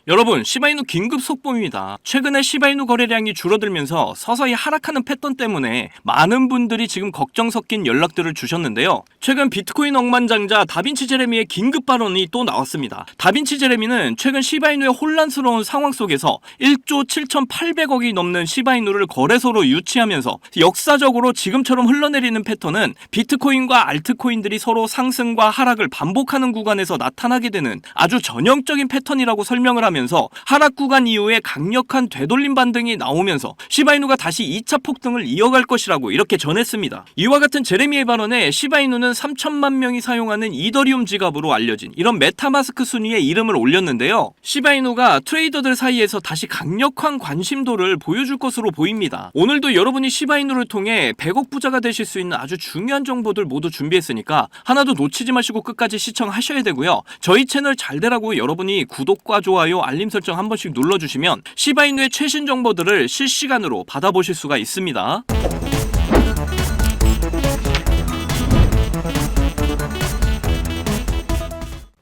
여러분, 시바이누 긴급 속보입니다. 최근에 시바이누 거래량이 줄어들면서 서서히 하락하는 패턴 때문에 많은 분들이 지금 걱정 섞인 연락들을 주셨는데요. 최근 비트코인 억만장자 다빈치 제레미의 긴급 발언이 또 나왔습니다. 다빈치 제레미는 최근 시바이누의 혼란스러운 상황 속에서 1조 7,800억이 넘는 시바이누를 거래소로 유치하면서 역사적으로 지금처럼 흘러내리는 패턴은 비트코인과 알트코인들이 서로 상승과 하락을 반복하는 구간에서 나타나게 되는 아주 전형적인 패턴이라고 설명을 하면서 하락 구간 이후에 강력한 되돌림 반등이 나오면서 시바이누가 다시 2차 폭등을 이어갈 것이라고 이렇게 전했습니다. 이와 같은 제레미의 발언에 시바이누는 3천만 명이 사용하는 이더리움 지갑으로 알려진 이런 메타마스크 순위에 이름을 올렸는데요. 시바이누가 트레이더들 사이에서 다시 강력한 관심도를 보여줄 것으로 보입니다. 오늘도 여러분이 시바이누를 통해 100억 부자가 되실 수 있는 아주 중요한 정보들 모두 준비했으니까 하나도 놓치지 마시고 끝까지 시청하셔야 되고요. 저희 채널 잘 되라고 여러분이 구독과 좋아요, 알림 설정 한 번씩 눌러주시면 시바이누의 최신 정보들을 실시간으로 받아보실 수가 있습니다.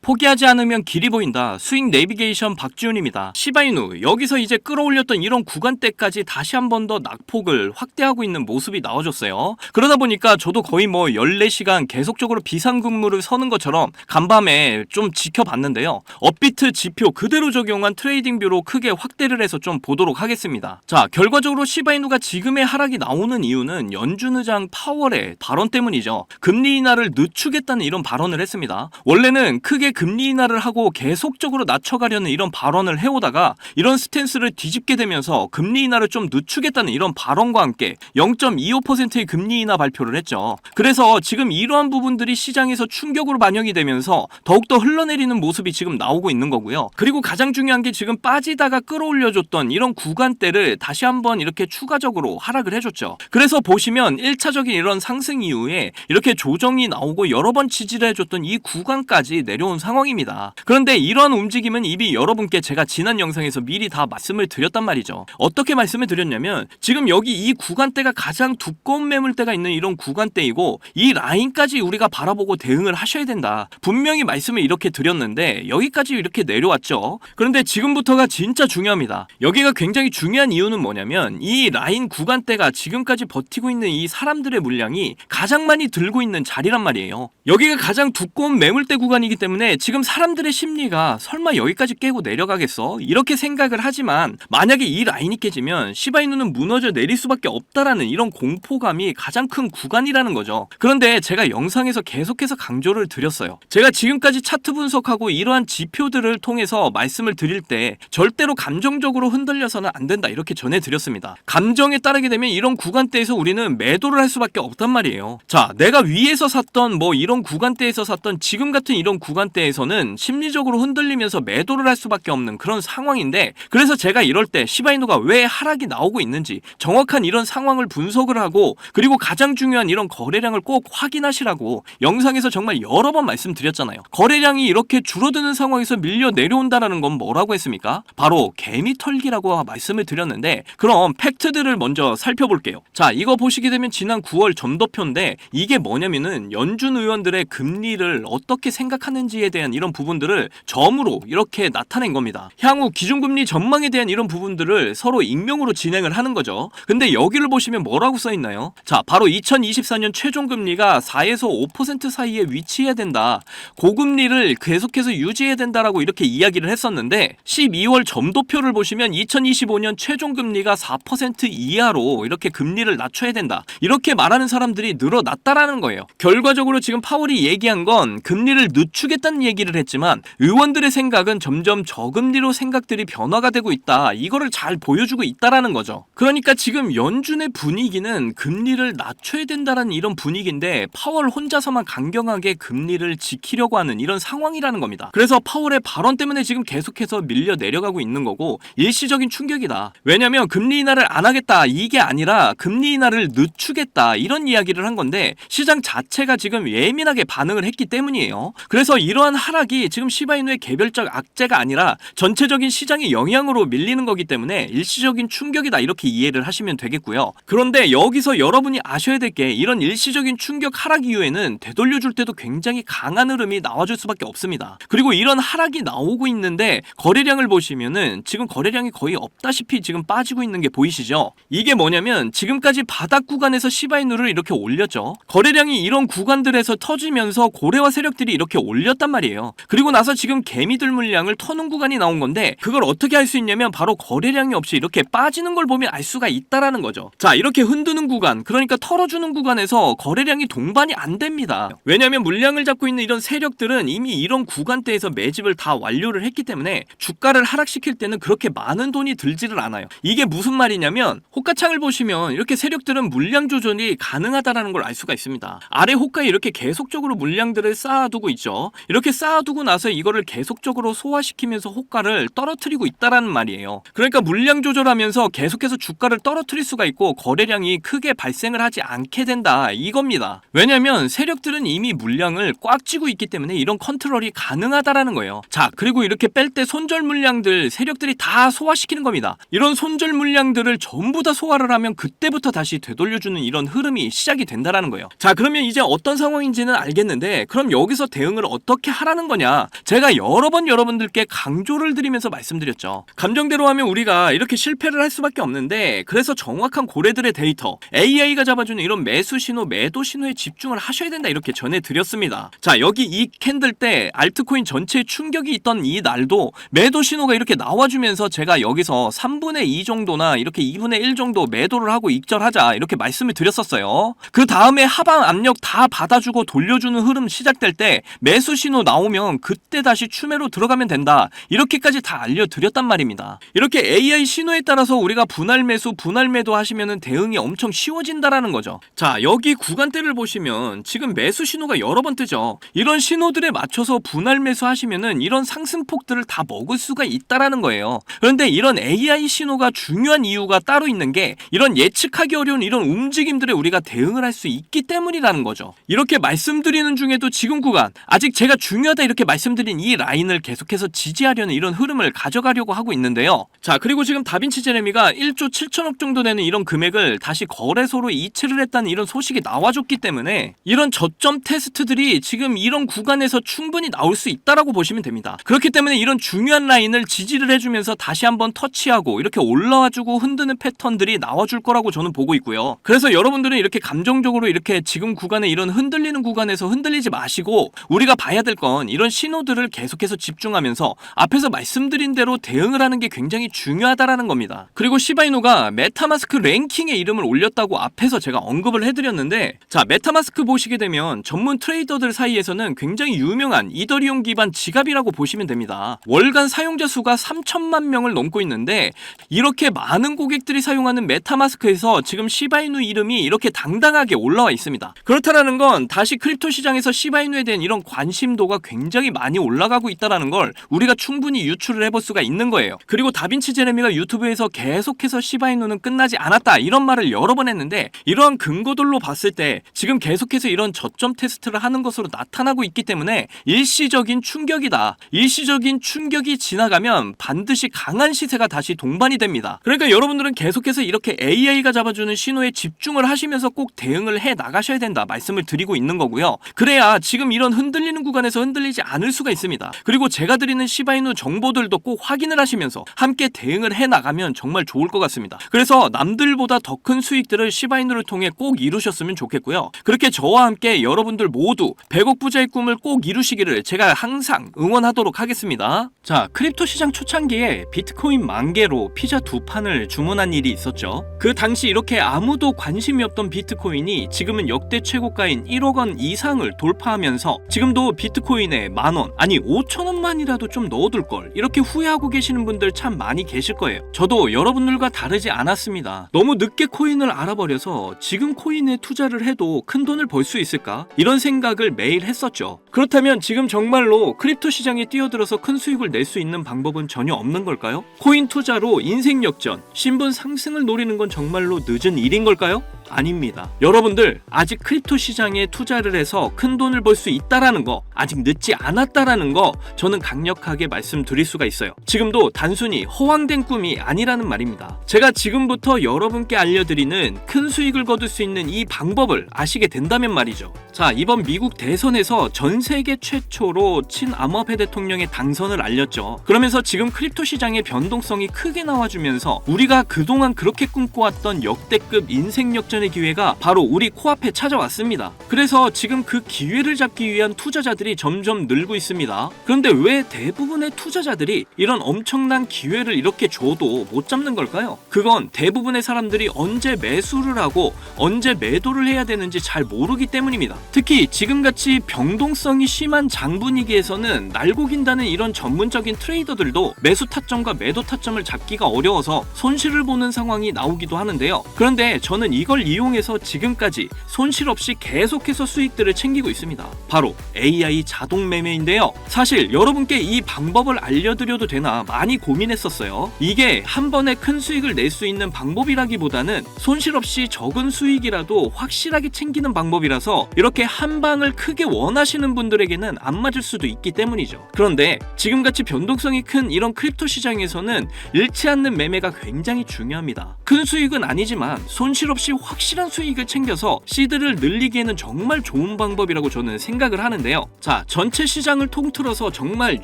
포기하지 않으면 길이 보인다. 스윙 내비게이션 박지훈입니다. 시바이누, 여기서 이제 끌어올렸던 이런 구간대까지 다시 한 번 더 낙폭을 확대하고 있는 모습이 나와줬어요. 그러다 보니까 저도 거의 14시간 계속적으로 비상근무를 서는 것처럼 간밤에 좀 지켜봤는데요. 업비트 지표 그대로 적용한 트레이딩 뷰로 크게 확대를 해서 좀 보도록 하겠습니다. 자, 결과적으로 시바이누가 지금의 하락이 나오는 이유는 연준 의장 파월의 발언 때문이죠. 금리 인하를 늦추겠다는 이런 발언을 했습니다. 원래는 크게 금리 인하를 하고 계속적으로 낮춰가려는 이런 발언을 해오다가 이런 스탠스를 뒤집게 되면서 금리 인하를 좀 늦추겠다는 이런 발언과 함께 0.25%의 금리 인하 발표를 했죠. 그래서 지금 이러한 부분들이 시장에서 충격으로 반영이 되면서 더욱더 흘러내리는 모습이 지금 나오고 있는 거고요. 그리고 가장 중요한 게 지금 빠지다가 끌어올려줬던 이런 구간대를 다시 한번 이렇게 추가적으로 하락을 해줬죠. 그래서 보시면 1차적인 이런 상승 이후에 이렇게 조정이 나오고 여러 번 지지를 해줬던 이 구간까지 내려온 상황입니다. 그런데 이러한 움직임은 이미 여러분께 제가 지난 영상에서 미리 다 말씀을 드렸단 말이죠. 어떻게 말씀을 드렸냐면 지금 여기 이 구간대가 가장 두꺼운 매물대가 있는 이런 구간대이고 이 라인까지 우리가 바라보고 대응을 하셔야 된다. 분명히 말씀을 이렇게 드렸는데 여기까지 이렇게 내려왔죠. 그런데 지금부터가 진짜 중요합니다. 여기가 굉장히 중요한 이유는 뭐냐면 이 라인 구간대가 지금까지 버티고 있는 이 사람들의 물량이 가장 많이 들고 있는 자리란 말이에요. 여기가 가장 두꺼운 매물대 구간이기 때문에 지금 사람들의 심리가 설마 여기까지 깨고 내려가겠어? 이렇게 생각을 하지만 만약에 이 라인이 깨지면 시바이누는 무너져 내릴 수밖에 없다라는 이런 공포감이 가장 큰 구간이라는 거죠. 그런데 제가 영상에서 계속해서 강조를 드렸어요. 제가 지금까지 차트 분석하고 이러한 지표들을 통해서 말씀을 드릴 때 절대로 감정적으로 흔들려서는 안 된다 이렇게 전해드렸습니다. 감정에 따르게 되면 이런 구간대에서 우리는 매도를 할 수밖에 없단 말이에요. 자, 내가 위에서 샀던 이런 구간대에서 샀던 지금 같은 이런 구간대에서는 심리적으로 흔들리면서 매도를 할 수밖에 없는 그런 상황인데 그래서 제가 이럴 때 시바이누가 왜 하락이 나오고 있는지 정확한 이런 상황을 분석을 하고 그리고 가장 중요한 이런 거래량을 꼭 확인하시라고 영상에서 정말 여러 번 말씀드렸잖아요. 거래량이 이렇게 줄어드는 상황에서 밀려 내려온다는 건 뭐라고 했습니까? 바로 개미털기라고 말씀을 드렸는데 그럼 팩트들을 먼저 살펴볼게요. 자, 이거 보시게 되면 지난 9월 점도표인데 이게 뭐냐면은 연준 의원들의 금리를 어떻게 생각하는지에 대한 이런 부분들을 점으로 이렇게 나타낸 겁니다. 향후 기준금리 전망에 대한 이런 부분들을 서로 익명으로 진행을 하는 거죠. 근데 여기를 보시면 뭐라고 써있나요? 자, 바로 2024년 최종금리가 4에서 5% 사이에 위치해야 된다. 고금리를 계속해서 유지해야 된다라고 이렇게 이야기를 했었는데 12월 점도표를 보시면 2025년 최종금리가 4% 이하로 이렇게 금리를 낮춰야 된다. 이렇게 말하는 사람들이 늘어났다라는 거예요. 결과적으로 지금 파월이 얘기한 건 금리를 늦추겠다는 얘기를 했지만 의원들의 생각은 점점 저금리로 생각들이 변화가 되고 있다. 이거를 잘 보여주고 있다라는 거죠. 그러니까 지금 연준의 분위기는 금리를 낮춰야 된다라는 이런 분위기인데 파월 혼자서만 강경하게 금리를 지키려고 하는 이런 상황이라는 겁니다. 그래서 파월의 발언 때문에 지금 계속해서 밀려 내려가고 있는 거고 일시적인 충격이다. 왜냐면 금리 인하를 안 하겠다 이게 아니라 금리 인하를 늦추겠다 이런 이야기를 한 건데 시장 자체가 지금 예민하게 반응을 했기 때문이에요. 그래서 이러한 이런 하락이 지금 시바이누의 개별적 악재가 아니라 전체적인 시장의 영향으로 밀리는 거기 때문에 일시적인 충격이다 이렇게 이해를 하시면 되겠고요. 그런데 여기서 여러분이 아셔야 될 게 이런 일시적인 충격 하락 이후에는 되돌려줄 때도 굉장히 강한 흐름이 나와줄 수밖에 없습니다. 그리고 이런 하락이 나오고 있는데 거래량을 보시면은 지금 거래량이 거의 없다시피 지금 빠지고 있는 게 보이시죠? 이게 뭐냐면 지금까지 바닥 구간에서 시바이누를 이렇게 올렸죠. 거래량이 이런 구간들에서 터지면서 고래와 세력들이 이렇게 올렸단 말이에요. 그리고 나서 지금 개미들 물량을 터는 구간이 나온 건데 그걸 어떻게 알 수 있냐면 바로 거래량이 없이 이렇게 빠지는 걸 보면 알 수가 있다라는 거죠. 자, 이렇게 흔드는 구간, 그러니까 털어주는 구간에서 거래량이 동반이 안 됩니다. 왜냐하면 물량을 잡고 있는 이런 세력들은 이미 이런 구간대에서 매집을 다 완료를 했기 때문에 주가를 하락시킬 때는 그렇게 많은 돈이 들지를 않아요. 이게 무슨 말이냐면 호가창을 보시면 이렇게 세력들은 물량 조절이 가능하다라는 걸 알 수가 있습니다. 아래 호가에 이렇게 계속적으로 물량들을 쌓아두고 있죠. 이렇게 쌓아두고 나서 이거를 계속적으로 소화시키면서 호가를 떨어뜨리고 있다라는 말이에요. 그러니까 물량 조절하면서 계속해서 주가를 떨어뜨릴 수가 있고 거래량이 크게 발생을 하지 않게 된다 이겁니다. 왜냐면 세력들은 이미 물량을 꽉 쥐고 있기 때문에 이런 컨트롤이 가능하다라는 거예요. 자, 그리고 이렇게 뺄 때 손절 물량들 세력들이 다 소화시키는 겁니다. 이런 손절 물량들을 전부 다 소화를 하면 그때부터 다시 되돌려주는 이런 흐름이 시작이 된다라는 거예요. 자, 그러면 이제 어떤 상황인지는 알겠는데 그럼 여기서 대응을 어떻게 하라는 거냐? 제가 여러 번 여러분들께 강조를 드리면서 말씀드렸죠. 감정대로 하면 우리가 이렇게 실패를 할 수밖에 없는데 그래서 정확한 고래들의 데이터, AI가 잡아주는 이런 매수 신호, 매도 신호에 집중을 하셔야 된다 이렇게 전해드렸습니다. 자, 여기 이 캔들 때 알트코인 전체에 충격이 있던 이 날도 매도 신호가 이렇게 나와주면서 제가 여기서 3분의 2 정도나 이렇게 2분의 1 정도 매도를 하고 익절하자 이렇게 말씀을 드렸었어요. 그 다음에 하방 압력 다 받아주고 돌려주는 흐름 시작될 때 매수 신호 나오면 그때 다시 추매로 들어가면 된다 이렇게까지 다 알려드렸단 말입니다. 이렇게 AI 신호에 따라서 우리가 분할 매수, 분할 매도 하시면은 대응이 엄청 쉬워진다라는 거죠. 자, 여기 구간대를 보시면 지금 매수 신호가 여러 번 뜨죠. 이런 신호들에 맞춰서 분할 매수 하시면은 이런 상승폭들을 다 먹을 수가 있다라는 거예요. 그런데 이런 AI 신호가 중요한 이유가 따로 있는 게 이런 예측하기 어려운 이런 움직임들에 우리가 대응을 할 수 있기 때문이라는 거죠. 이렇게 말씀드리는 중에도 지금 구간 아직 제가 중요하다 이렇게 말씀드린 이 라인을 계속해서 지지하려는 이런 흐름을 가져가려고 하고 있는데요. 자, 그리고 지금 다빈치 제레미가 1조 7천억 정도 되는 이런 금액을 다시 거래소로 이체를 했다는 이런 소식이 나와줬기 때문에 이런 저점 테스트들이 지금 이런 구간에서 충분히 나올 수 있다라고 보시면 됩니다. 그렇기 때문에 이런 중요한 라인을 지지를 해주면서 다시 한번 터치하고 이렇게 올라와주고 흔드는 패턴들이 나와줄 거라고 저는 보고 있고요. 그래서 여러분들은 이렇게 감정적으로 이렇게 지금 구간에 이런 흔들리는 구간에서 흔들리지 마시고 우리가 봐야 될 건 이런 신호들을 계속해서 집중하면서 앞에서 말씀드린 대로 대응을 하는 게 굉장히 중요하다라는 겁니다. 그리고 시바이누가 메타마스크 랭킹에 이름을 올렸다고 앞에서 제가 언급을 해드렸는데 자, 메타마스크 보시게 되면 전문 트레이더들 사이에서는 굉장히 유명한 이더리움 기반 지갑이라고 보시면 됩니다. 월간 사용자 수가 3천만 명을 넘고 있는데 이렇게 많은 고객들이 사용하는 메타마스크에서 지금 시바이누 이름이 이렇게 당당하게 올라와 있습니다. 그렇다라는 건 다시 크립토 시장에서 시바이누에 대한 이런 관심도가 굉장히 많이 올라가고 있다는 걸 우리가 충분히 유출을 해볼 수가 있는 거예요. 그리고 다빈치 제레미가 유튜브에서 계속해서 시바이누는 끝나지 않았다 이런 말을 여러 번 했는데 이러한 근거들로 봤을 때 지금 계속해서 이런 저점 테스트를 하는 것으로 나타나고 있기 때문에 일시적인 충격이다. 일시적인 충격이 지나가면 반드시 강한 시세가 다시 동반이 됩니다. 그러니까 여러분들은 계속해서 이렇게 AI가 잡아주는 신호에 집중을 하시면서 꼭 대응을 해 나가셔야 된다 말씀을 드리고 있는 거고요. 그래야 지금 이런 흔들리는 구간에서 흔들리지 않을 수가 있습니다. 그리고 제가 드리는 시바이누 정보들도 꼭 확인을 하시면서 함께 대응을 해 나가면 정말 좋을 것 같습니다. 그래서 남들보다 더 큰 수익들을 시바이누를 통해 꼭 이루셨으면 좋겠고요. 그렇게 저와 함께 여러분들 모두 100억 부자의 꿈을 꼭 이루시기를 제가 항상 응원하도록 하겠습니다. 자, 크립토 시장 초창기에 비트코인 10,000개로 피자 2판을 주문한 일이 있었죠. 그 당시 이렇게 아무도 관심이 없던 비트코인이 지금은 역대 최고가인 1억 원 이상을 돌파하면서 지금도 비트코인에 10,000원, 아니 5,000원만이라도 좀 넣어둘 걸 이렇게 후회하고 계시는 분들 참 많이 계실 거예요. 저도 여러분들과 다르지 않았습니다. 너무 늦게 코인을 알아버려서 지금 코인에 투자를 해도 큰 돈을 벌 수 있을까? 이런 생각을 매일 했었죠. 그렇다면 지금 정말로 크립토 시장에 뛰어들어서 큰 수익을 낼 수 있는 방법은 전혀 없는 걸까요? 코인 투자로 인생 역전, 신분 상승을 노리는 건 정말로 늦은 일인 걸까요? 아닙니다. 여러분들 아직 크립토 시장에 투자를 해서 큰 돈을 벌 수 있다라는 거, 아직 늦지 않았다라는 거 저는 강력하게 말씀드릴 수가 있어요. 지금도 단순히 허황된 꿈이 아니라는 말입니다. 제가 지금부터 여러분께 알려드리는 큰 수익을 거둘 수 있는 이 방법을 아시게 된다면 말이죠. 자, 이번 미국 대선에서 전 세계 최초로 친암호화폐 대통령의 당선을 알렸죠. 그러면서 지금 크립토 시장의 변동성이 크게 나와주면서 우리가 그동안 그렇게 꿈꿔왔던 역대급 인생 역전의 기회가 바로 우리 코앞에 찾아왔습니다. 그래서 지금 그 기회를 잡기 위한 투자자들이 점점 늘고 있습니다. 그런데 왜 대부분의 투자자들이 이런 엄청난 기회를 이렇게 줘도 못 잡는 걸까요? 그건 대부분의 사람들이 언제 매수를 하고 언제 매도를 해야 되는지 잘 모르기 때문입니다. 특히 지금같이 변동성이 심한 장분위기에서는 날고 긴다는 이런 전문적인 트레이더들도 매수 타점과 매도 타점을 잡기가 어려워서 손실을 보는 상황이 나오기도 하는데요. 그런데 저는 이걸 이용해서 지금까지 손실 없이 계속해서 수익들을 챙기고 있습니다. 바로 AI 자동 매매인데요. 사실 여러분께 이 방법을 알려드려도 되나 많이 고민했었어요. 이게 한 번에 큰 수익을 낼 수 있는 방법이라기보다는 손실 없이 적은 수익이라도 확실하게 챙기는 방법이라서 이렇게 한 방을 크게 원하시는 분들에게는 안 맞을 수도 있기 때문이죠. 그런데 지금같이 변동성이 큰 이런 크립토 시장에서는 잃지 않는 매매가 굉장히 중요합니다. 큰 수익은 아니지만 손실 없이 확실한 수익을 챙겨서 시드를 늘리기에는 정말 좋은 방법이라고 저는 생각을 하는데요. 자, 전체 시장을 통틀어서 정말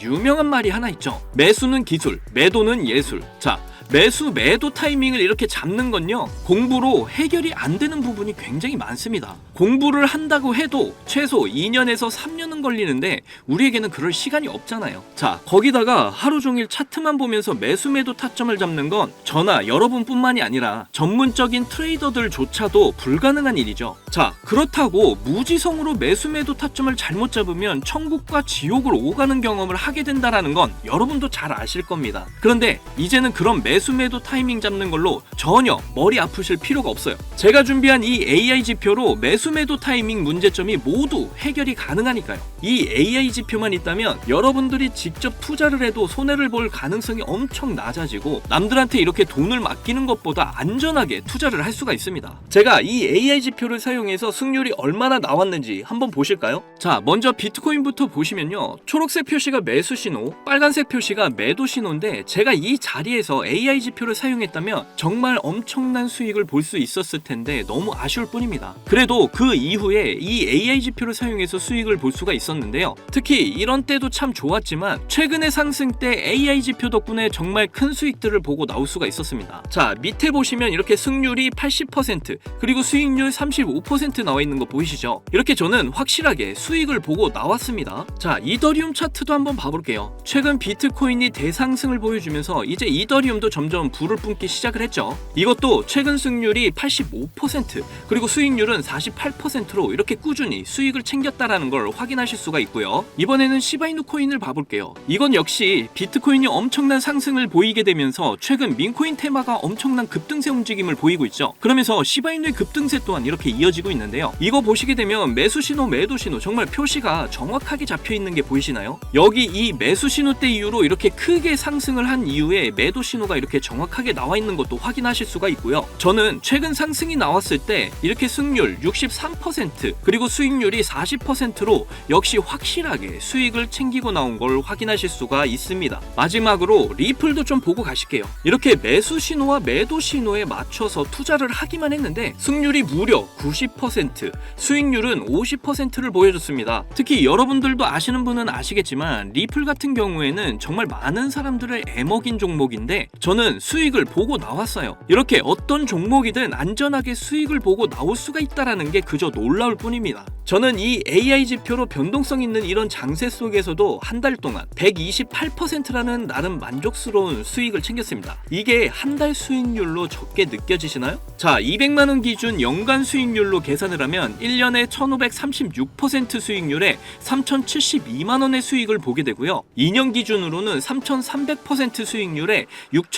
유명한 말이 하나 있죠. 매수는 기술, 매도는 예술. 자, 매수 매도 타이밍을 이렇게 잡는 건요, 공부로 해결이 안 되는 부분이 굉장히 많습니다. 공부를 한다고 해도 최소 2년에서 3년은 걸리는데 우리에게는 그럴 시간이 없잖아요. 자, 거기다가 하루 종일 차트만 보면서 매수 매도 타점을 잡는 건 저나 여러분뿐만이 아니라 전문적인 트레이더들조차도 불가능한 일이죠. 자, 그렇다고 무지성으로 매수 매도 타점을 잘못 잡으면 천국과 지옥을 오가는 경험을 하게 된다라는 건 여러분도 잘 아실 겁니다. 그런데 이제는 그런 매수 매도 타이밍 잡는 걸로 전혀 머리 아프실 필요가 없어요. 제가 준비한 이 AI 지표로 매수 매도 타이밍 문제점이 모두 해결이 가능하니까요. 이 AI 지표만 있다면 여러분들이 직접 투자를 해도 손해를 볼 가능성이 엄청 낮아지고 남들한테 이렇게 돈을 맡기는 것보다 안전하게 투자를 할 수가 있습니다. 제가 이 AI 지표를 사용해서 승률이 얼마나 나왔는지 한번 보실까요? 자, 먼저 비트코인부터 보시면요, 초록색 표시가 매수 신호, 빨간색 표시가 매도 신호인데 제가 이 자리에서 AI 지표를 사용했다면 정말 엄청난 수익을 볼 수 있었을 텐데 너무 아쉬울 뿐입니다. 그래도 그 이후에 이 AI 지표를 사용해서 수익을 볼 수가 있었는데요. 특히 이런 때도 참 좋았지만 최근의 상승 때 AI 지표 덕분에 정말 큰 수익들을 보고 나올 수가 있었습니다. 자, 밑에 보시면 이렇게 승률이 80% 그리고 수익률 35% 나와 있는 거 보이시죠? 이렇게 저는 확실하게 수익을 보고 나왔습니다. 자, 이더리움 차트도 한번 봐볼게요. 최근 비트코인이 대상승을 보여주면서 이제 이더리움도 점점 불을 뿜기 시작을 했죠. 이것도 최근 승률이 85% 그리고 수익률은 48%로 이렇게 꾸준히 수익을 챙겼다라는 걸 확인하실 수가 있고요. 이번에는 시바이누 코인을 봐볼게요. 이건 역시 비트코인이 엄청난 상승을 보이게 되면서 최근 민코인 테마가 엄청난 급등세 움직임을 보이고 있죠. 그러면서 시바이누의 급등세 또한 이렇게 이어지고 있는데요. 이거 보시게 되면 매수 신호, 매도 신호 정말 표시가 정확하게 잡혀 있는 게 보이시나요? 여기 이 매수 신호 때 이후로 이렇게 크게 상승을 한 이후에 매도 신호가 이렇게 정확하게 나와 있는 것도 확인하실 수가 있고요. 저는 최근 상승이 나왔을 때 이렇게 승률 63% 그리고 수익률이 40%로 역시 확실하게 수익을 챙기고 나온 걸 확인하실 수가 있습니다. 마지막으로 리플도 좀 보고 가실게요. 이렇게 매수 신호와 매도 신호에 맞춰서 투자를 하기만 했는데 승률이 무려 90%, 수익률은 50%를 보여줬습니다. 특히 여러분들도 아시는 분은 아시겠지만 리플 같은 경우에는 정말 많은 사람들을 애먹인 종목인데 저는 수익을 보고 나왔어요. 이렇게 어떤 종목이든 안전하게 수익을 보고 나올 수가 있다는 게 그저 놀라울 뿐입니다. 저는 이 AI 지표로 변동성 있는 이런 장세 속에서도 한 달 동안 128%라는 나름 만족스러운 수익을 챙겼습니다. 이게 한 달 수익률로 적게 느껴지시나요? 자, 200만원 기준 연간 수익률로 계산을 하면 1년에 1536% 수익률에 3072만원의 수익을 보게 되고요. 2년 기준으로는 3300% 수익률에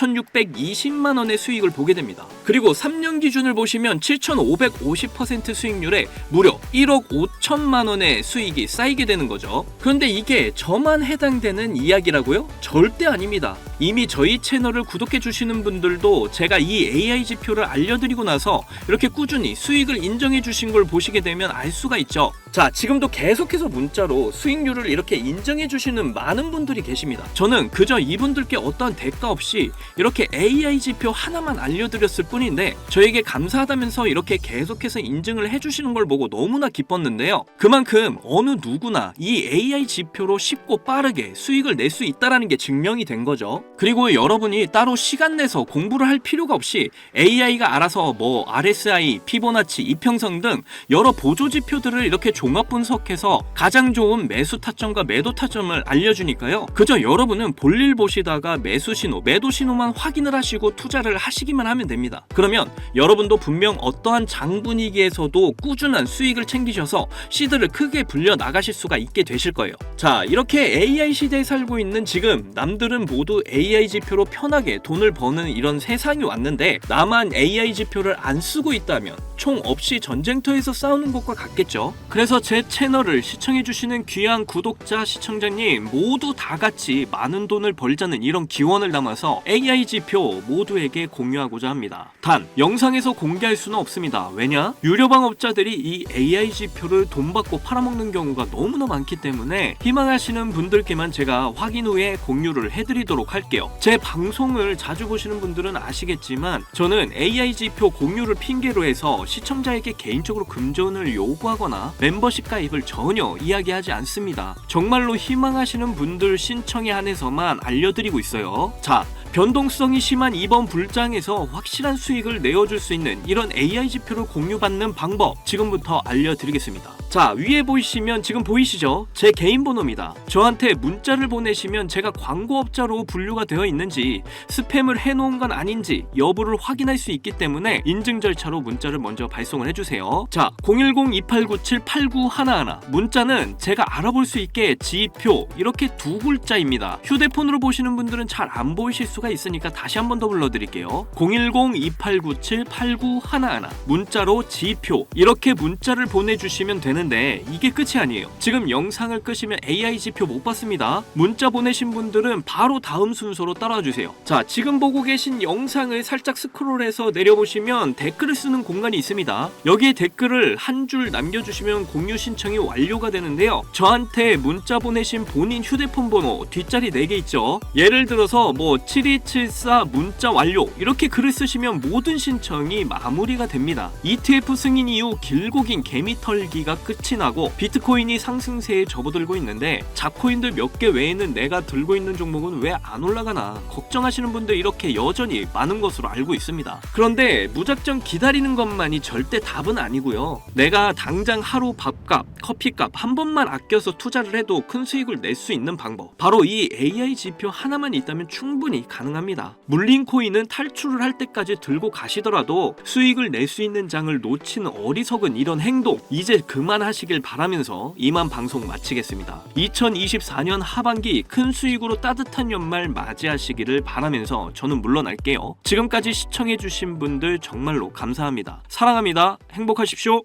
4,620만 원의 수익을 보게 됩니다. 그리고 3년 기준을 보시면 7,550% 수익률에 무려 1억 5천만 원의 수익이 쌓이게 되는 거죠. 그런데 이게 저만 해당되는 이야기라고요? 절대 아닙니다. 이미 저희 채널을 구독해 주시는 분들도 제가 이 AI 지표를 알려드리고 나서 이렇게 꾸준히 수익을 인정해 주신 걸 보시게 되면 알 수가 있죠. 자, 지금도 계속해서 문자로 수익률을 이렇게 인정해 주시는 많은 분들이 계십니다. 저는 그저 이분들께 어떠한 대가 없이 이렇게 AI 지표 하나만 알려드렸을 뿐인데 저에게 감사하다면서 이렇게 계속해서 인증을 해주시는 걸 보고 너무나 기뻤는데요. 그만큼 어느 누구나 이 AI 지표로 쉽고 빠르게 수익을 낼 수 있다는 게 증명이 된 거죠. 그리고 여러분이 따로 시간 내서 공부를 할 필요가 없이 AI가 알아서 뭐 RSI, 피보나치, 이평선 등 여러 보조 지표들을 이렇게 종합 분석해서 가장 좋은 매수 타점과 매도 타점을 알려주니까요. 그저 여러분은 볼일 보시다가 매수 신호, 매도 신호만 확인을 하시고 투자를 하시기만 하면 됩니다. 그러면 여러분도 분명 어떠한 장 분위기에서도 꾸준한 수익을 챙기셔서 시드를 크게 불려 나가실 수가 있게 되실 거예요. 자, 이렇게 AI 시대에 살고 있는 지금 남들은 모두 AI 지표로 편하게 돈을 버는 이런 세상이 왔는데 나만 AI 지표를 안 쓰고 있다면 총 없이 전쟁터에서 싸우는 것과 같겠죠. 그래서 제 채널을 시청해주시는 귀한 구독자, 시청자님 모두 다 같이 많은 돈을 벌자는 이런 기원을 담아서 AI 지표 모두에게 공유하고자 합니다. 단 영상에서 공개할 수는 없습니다. 왜냐? 유료방업자들이 이 AI 지표를 돈 받고 팔아먹는 경우가 너무나 많기 때문에 희망하시는 분들께만 제가 확인 후에 공유를 해드리도록 할게요. 제 방송을 자주 보시는 분들은 아시겠지만 저는 AI 지표 공유를 핑계로 해서 시청자에게 개인적으로 금전을 요구하거나 멤버십 가입을 전혀 이야기하지 않습니다. 정말로 희망하시는 분들 신청에 한해서만 알려드리고 있어요. 자, 변동성이 심한 이번 불장에서 확실한 수익을 내어줄 수 있는 이런 AI 지표를 공유받는 방법 지금부터 알려드리겠습니다. 자, 위에 보이시면 지금 보이시죠? 제 개인 번호입니다. 저한테 문자를 보내시면 제가 광고업자로 분류가 되어 있는지 스팸을 해놓은 건 아닌지 여부를 확인할 수 있기 때문에 인증 절차로 문자를 먼저 발송을 해주세요. 자, 010-2897-8911 문자는 제가 알아볼 수 있게 지표 이렇게 두 글자입니다. 휴대폰으로 보시는 분들은 잘 안 보이실 수가 있으니까 다시 한 번 더 불러드릴게요. 010-2897-8911 문자로 지표 이렇게 문자를 보내주시면 되는데 이게 끝이 아니에요. 지금 영상을 끄시면 AI 지표 못 봤습니다. 문자 보내신 분들은 바로 다음 순서로 따라와 주세요. 자, 지금 보고 계신 영상을 살짝 스크롤해서 내려보시면 댓글을 쓰는 공간이 있습니다. 여기에 댓글을 한 줄 남겨주시면 공유 신청이 완료가 되는데요. 저한테 문자 보내신 본인 휴대폰 번호 뒷자리 4개 있죠. 예를 들어서 뭐 7274 문자 완료 이렇게 글을 쓰시면 모든 신청이 마무리가 됩니다. ETF 승인 이후 길고 긴 개미 털기가 끝이 나고 비트코인이 상승세에 접어들고 있는데 잡코인들 몇 개 외에는 내가 들고 있는 종목은 왜 안 올라가나 걱정하시는 분들 이렇게 여전히 많은 것으로 알고 있습니다. 그런데 무작정 기다리는 것만이 절대 답은 아니고요. 내가 당장 하루 밥값, 커피값 한 번만 아껴서 투자를 해도 큰 수익을 낼 수 있는 방법 바로 이 AI 지표 하나만 있다면 충분히 가능합니다. 물린 코인은 탈출을 할 때까지 들고 가시더라도 수익을 낼 수 있는 장을 놓치는 어리석은 이런 행동 이제 그만하시길 바라면서 이만 방송 마치겠습니다. 2024년 하반기 큰 수익으로 따뜻한 연말 맞이하시기를 바라면서 저는 물러날게요. 지금까지 시청해주신 분들 정말로 감사합니다. 사랑합니다. 행복하십시오.